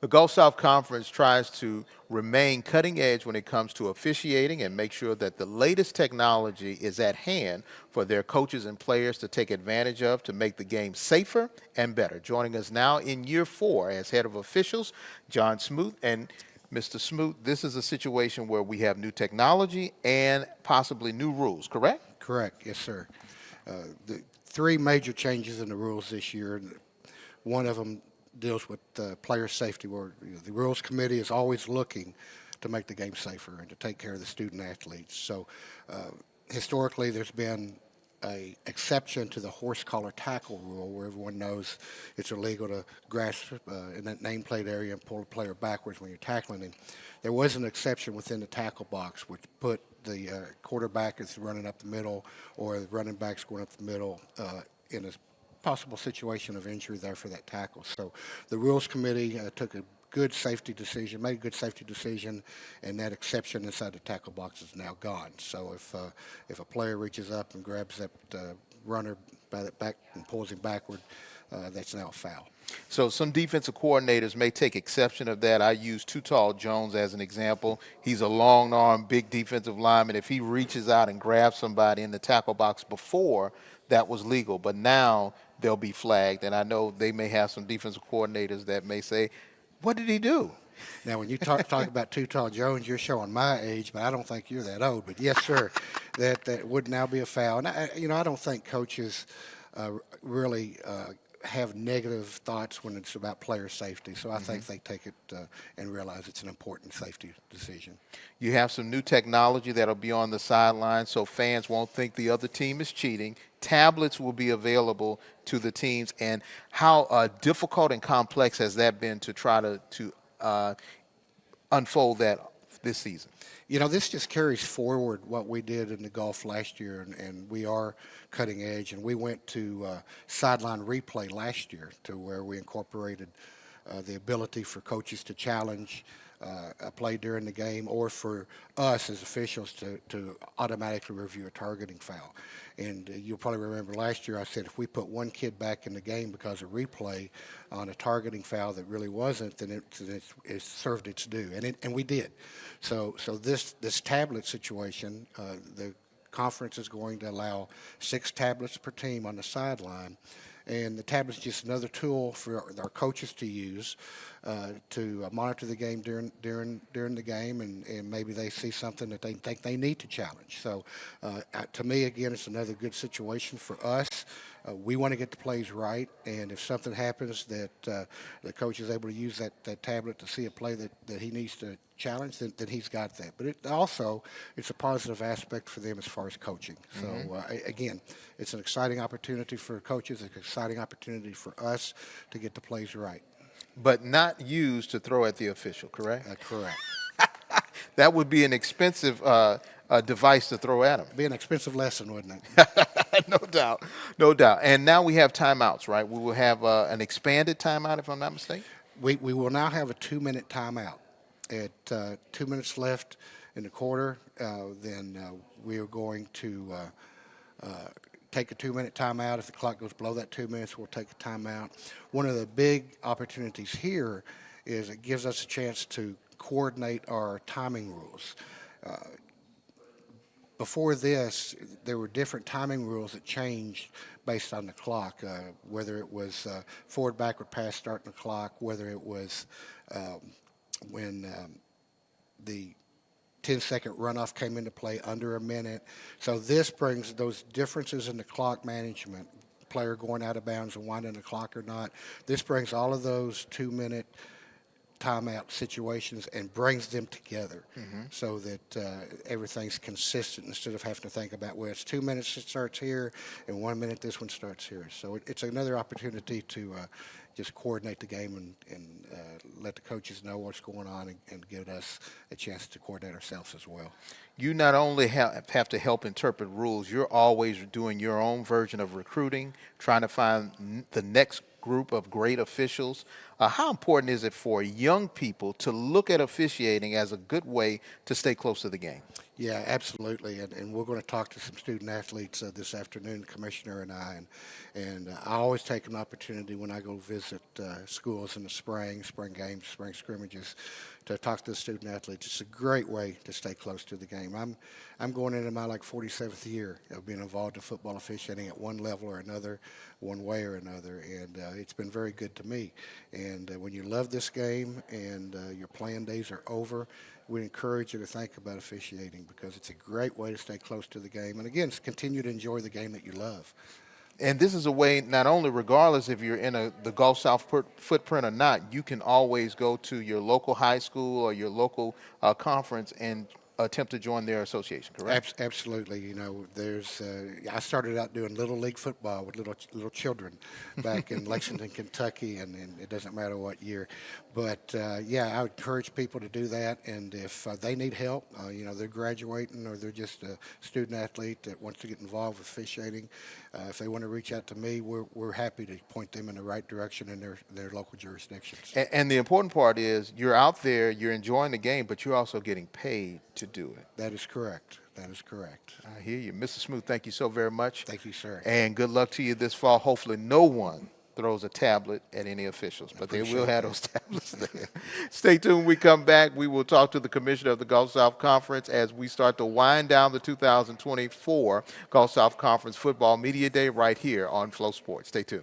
The Gulf South Conference tries to remain cutting edge when it comes to officiating and make sure that the latest technology is at hand for their coaches and players to take advantage of to make the game safer and better. Joining us now in year 4 as head of officials, John Smoot. And Mr. Smoot, this is a situation where we have new technology and possibly new rules, correct? Correct, yes, sir. The three major changes in the rules this year. One of them deals with player safety, where the rules committee is always looking to make the game safer and to take care of the student athletes. So historically, there's been a exception to the horse collar tackle rule, where everyone knows it's illegal to grasp in that nameplate area and pull a player backwards when you're tackling him. There was an exception within the tackle box, which put the quarterback is running up the middle or the running back's going up the middle in a possible situation of injury there for that tackle. So the rules committee took a good safety decision, made a good safety decision, and that exception inside the tackle box is now gone. So if a player reaches up and grabs that runner by the back and pulls him backward, that's now a foul. So some defensive coordinators may take exception of that. I use Too Tall Jones as an example. He's a long arm, big defensive lineman. If he reaches out and grabs somebody in the tackle box before, that was legal. But now they'll be flagged. And I know they may have some defensive coordinators that may say, what did he do? Now, when you talk about Too Tall Jones, you're showing my age, but I don't think you're that old. But yes, sir, that would now be a foul. And I don't think coaches really have negative thoughts when it's about player safety. So I think they take it and realize it's an important safety decision. You have some new technology that'll be on the sideline so fans won't think the other team is cheating. Tablets will be available to the teams. And how difficult and complex has that been to try to unfold that this season? This just carries forward what we did in the Gulf last year, and we are cutting edge. And we went to sideline replay last year, to where we incorporated the ability for coaches to challenge a play during the game, or for us as officials to automatically review a targeting foul. And you'll probably remember last year I said if we put one kid back in the game because of replay on a targeting foul that really wasn't, then it served its due, and we did. So this tablet situation, the conference is going to allow 6 tablets per team on the sideline. And the tablet's just another tool for our coaches to use to monitor the game during the game, and maybe they see something that they think they need to challenge. So to me, again, it's another good situation for us. We want to get the plays right, and if something happens that the coach is able to use that tablet to see a play that he needs to challenge, then he's got that. But it's a positive aspect for them as far as coaching. So again, it's an exciting opportunity for coaches, an exciting opportunity for us to get the plays right. But not used to throw at the official, correct? Correct. That would be an expensive device to throw at him. Be an expensive lesson, wouldn't it? No doubt, no doubt. And now we have timeouts, right? We will have an expanded timeout, if I'm not mistaken. We will now have a 2-minute timeout. At 2 minutes left in the quarter, then we are going to take a 2-minute timeout. If the clock goes below that 2 minutes, we'll take a timeout. One of the big opportunities here is it gives us a chance to coordinate our timing rules. Before this, there were different timing rules that changed based on the clock, whether it was forward, backward pass starting the clock, whether it was when the 10-second runoff came into play under a minute. So this brings those differences in the clock management, player going out of bounds and winding the clock or not. This brings all of those 2-minute timeout situations and brings them together so that everything's consistent, instead of having to think about, well, it's 2 minutes it starts here and 1 minute this one starts here. So it's another opportunity to just coordinate the game and let the coaches know what's going on and give us a chance to coordinate ourselves as well. You not only have to help interpret rules, you're always doing your own version of recruiting, trying to find the next group of great officials. How important is it for young people to look at officiating as a good way to stay close to the game? Yeah, absolutely, and we're going to talk to some student athletes this afternoon, the commissioner and I, and I always take an opportunity when I go visit schools in the spring games, spring scrimmages, to talk to the student athletes. It's a great way to stay close to the game. I'm going into my 47th year of being involved in football officiating at one level or another, one way or another, and it's been very good to me. And when you love this game and your playing days are over, we encourage you to think about officiating because it's a great way to stay close to the game. And again, continue to enjoy the game that you love. And this is a way, not only regardless if you're in the Gulf South footprint or not, you can always go to your local high school or your local conference and attempt to join their association, correct? Absolutely. You know, I started out doing little league football with little children back in Lexington, Kentucky, and it doesn't matter what year. But yeah, I would encourage people to do that. And if they need help, you know, they're graduating or they're just a student athlete that wants to get involved with officiating, if they want to reach out to me, we're happy to point them in the right direction in their local jurisdictions. And the important part is you're out there, you're enjoying the game, but you're also getting paid to do it. That is correct. That is correct. I hear you. Mr. Smoot, thank you so very much. Thank you, sir. And good luck to you this fall. Hopefully no one throws a tablet at any officials, but they will have those tablets there. Stay tuned. When we come back, we will talk to the commissioner of the Gulf South Conference as we start to wind down the 2024 Gulf South Conference Football Media Day right here on Flow Sports. Stay tuned.